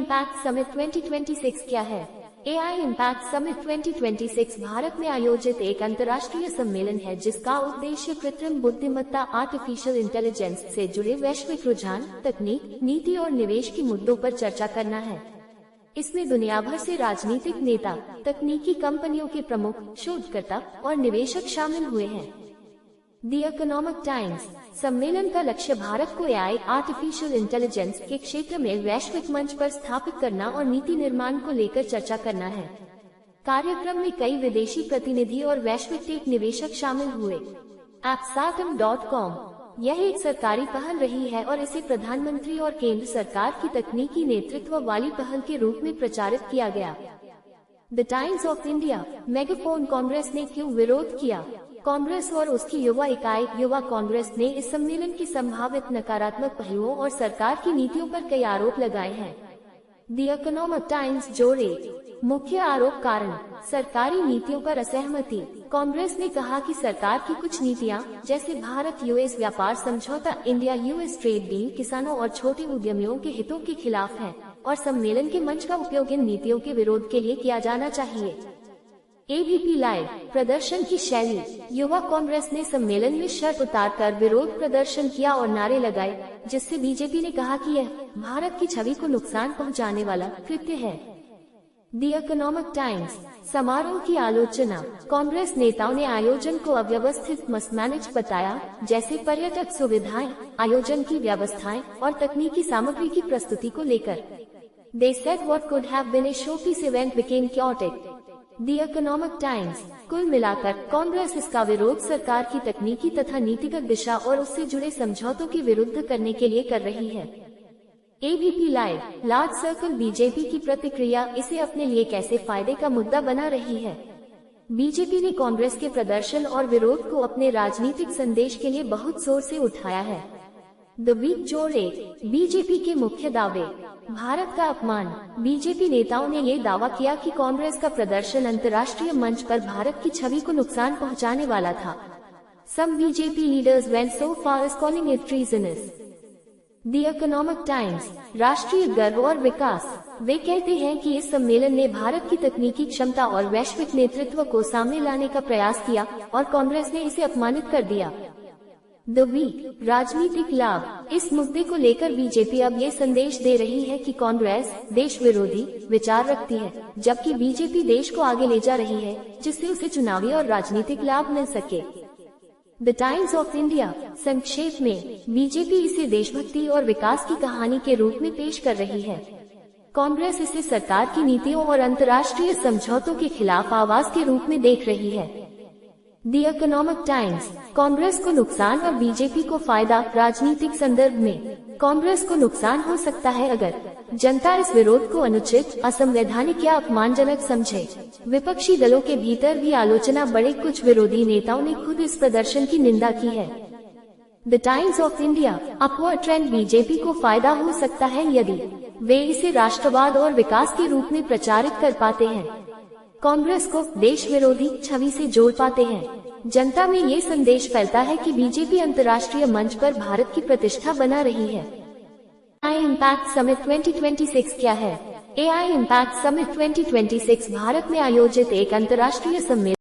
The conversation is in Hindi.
इम्पैक्ट समिट 2026 क्या है? एआई इम्पैक्ट समिट 2026 भारत में आयोजित एक अंतर्राष्ट्रीय सम्मेलन है जिसका उद्देश्य कृत्रिम बुद्धिमत्ता आर्टिफिशियल इंटेलिजेंस से जुड़े वैश्विक रुझान, तकनीक, नीति और निवेश के मुद्दों पर चर्चा करना है। इसमें दुनिया भर से राजनीतिक नेता, तकनीकी कंपनियों के प्रमुख, शोधकर्ता और निवेशक शामिल हुए हैं। द इकोनॉमिक टाइम्स सम्मेलन का लक्ष्य भारत को एआई आर्टिफिशियल इंटेलिजेंस के क्षेत्र में वैश्विक मंच पर स्थापित करना और नीति निर्माण को लेकर चर्चा करना है। कार्यक्रम में कई विदेशी प्रतिनिधि और वैश्विक टेक निवेशक शामिल हुए। appsatum.com यह एक सरकारी पहल रही है और इसे प्रधानमंत्री और केंद्र सरकार की तकनीकी नेतृत्व वाली पहल के रूप में प्रचारित किया गया। The times of India megaphone Congress ने क्यों विरोध किया? कांग्रेस और उसकी युवा इकाई युवा कांग्रेस ने इस सम्मेलन की संभावित नकारात्मक पहलुओं और सरकार की नीतियों पर कई आरोप लगाए हैं। द इकोनॉमिक टाइम्स जोड़े मुख्य आरोप कारण सरकारी नीतियों पर असहमति। कांग्रेस ने कहा कि सरकार की कुछ नीतियां जैसे भारत यूएस व्यापार समझौता, इंडिया यूएस ट्रेड डील किसानों और छोटे उद्यमियों के हितों के खिलाफ है और सम्मेलन के मंच का उपयोग इन नीतियों के विरोध के लिए किया जाना चाहिए। एबीपी लाइव प्रदर्शन की शैली। युवा कांग्रेस ने सम्मेलन में शर्ट उतारकर विरोध प्रदर्शन किया और नारे लगाए, जिससे बीजेपी ने कहा कि यह भारत की छवि को नुकसान पहुंचाने वाला कृत्य है। द इकोनॉमिक टाइम्स समारोह की आलोचना। कांग्रेस नेताओं ने आयोजन को अव्यवस्थित मिसमैनेज बताया, जैसे पर्यटक सुविधाएं, आयोजन की व्यवस्थाएं और तकनीकी सामग्री की प्रस्तुति को लेकर। They said what could have been a showpiece event became chaotic. The economic times कुल मिलाकर कांग्रेस इसका विरोध सरकार की तकनीकी तथा नीतिगत दिशा और उससे जुड़े समझौतों के विरुद्ध करने के लिए कर रही है। ABP live large circle BJP की प्रतिक्रिया, इसे अपने लिए कैसे फायदे का मुद्दा बना रही है। बीजेपी ने कांग्रेस के प्रदर्शन और विरोध को अपने राजनीतिक संदेश के लिए बहुत जोर से उठाया है। द वीक जोड़े बीजेपी के मुख्य दावे। भारत का अपमान। बीजेपी नेताओं ने ये दावा किया कि कांग्रेस का प्रदर्शन अंतर्राष्ट्रीय मंच पर भारत की छवि को नुकसान पहुंचाने वाला था। Some BJP leaders went so far as calling it treasonous. The economic times राष्ट्रीय गर्व और विकास। वे कहते हैं कि इस सम्मेलन ने भारत की तकनीकी क्षमता और वैश्विक नेतृत्व को सामने लाने का प्रयास किया और कांग्रेस ने इसे अपमानित कर दिया। द वीक राजनीतिक लाभ। इस मुद्दे को लेकर बीजेपी अब ये संदेश दे रही है कि कांग्रेस देश विरोधी विचार रखती है, जबकि बीजेपी देश को आगे ले जा रही है जिससे उसे चुनावी और राजनीतिक लाभ मिल सके। द टाइम्स ऑफ इंडिया संक्षेप में, बीजेपी इसे देशभक्ति और विकास की कहानी के रूप में पेश कर रही है। कांग्रेस इसे सरकार की नीतियों और अंतर्राष्ट्रीय समझौतों के खिलाफ आवाज के रूप में देख रही है। द इकोनॉमिक टाइम्स कांग्रेस को नुकसान और बीजेपी को फायदा। राजनीतिक संदर्भ में, कांग्रेस को नुकसान हो सकता है अगर जनता इस विरोध को अनुचित, असंवैधानिक या अपमानजनक समझे। विपक्षी दलों के भीतर भी आलोचना बढ़े। कुछ विरोधी नेताओं ने खुद इस प्रदर्शन की निंदा की है। The times of India upward trend. BJP को फायदा हो सकता है यदि वे इसे राष्ट्रवाद और विकास के रूप में प्रचारित कर पाते हैं, कांग्रेस को देश विरोधी छवि से जोड़ पाते हैं। जनता में ये संदेश फैलता है कि बीजेपी अंतर्राष्ट्रीय मंच पर भारत की प्रतिष्ठा बना रही है। एआई इम्पैक्ट समिट 2026 क्या है? एआई इम्पैक्ट समिट 2026 भारत में आयोजित एक अंतर्राष्ट्रीय सम्मेलन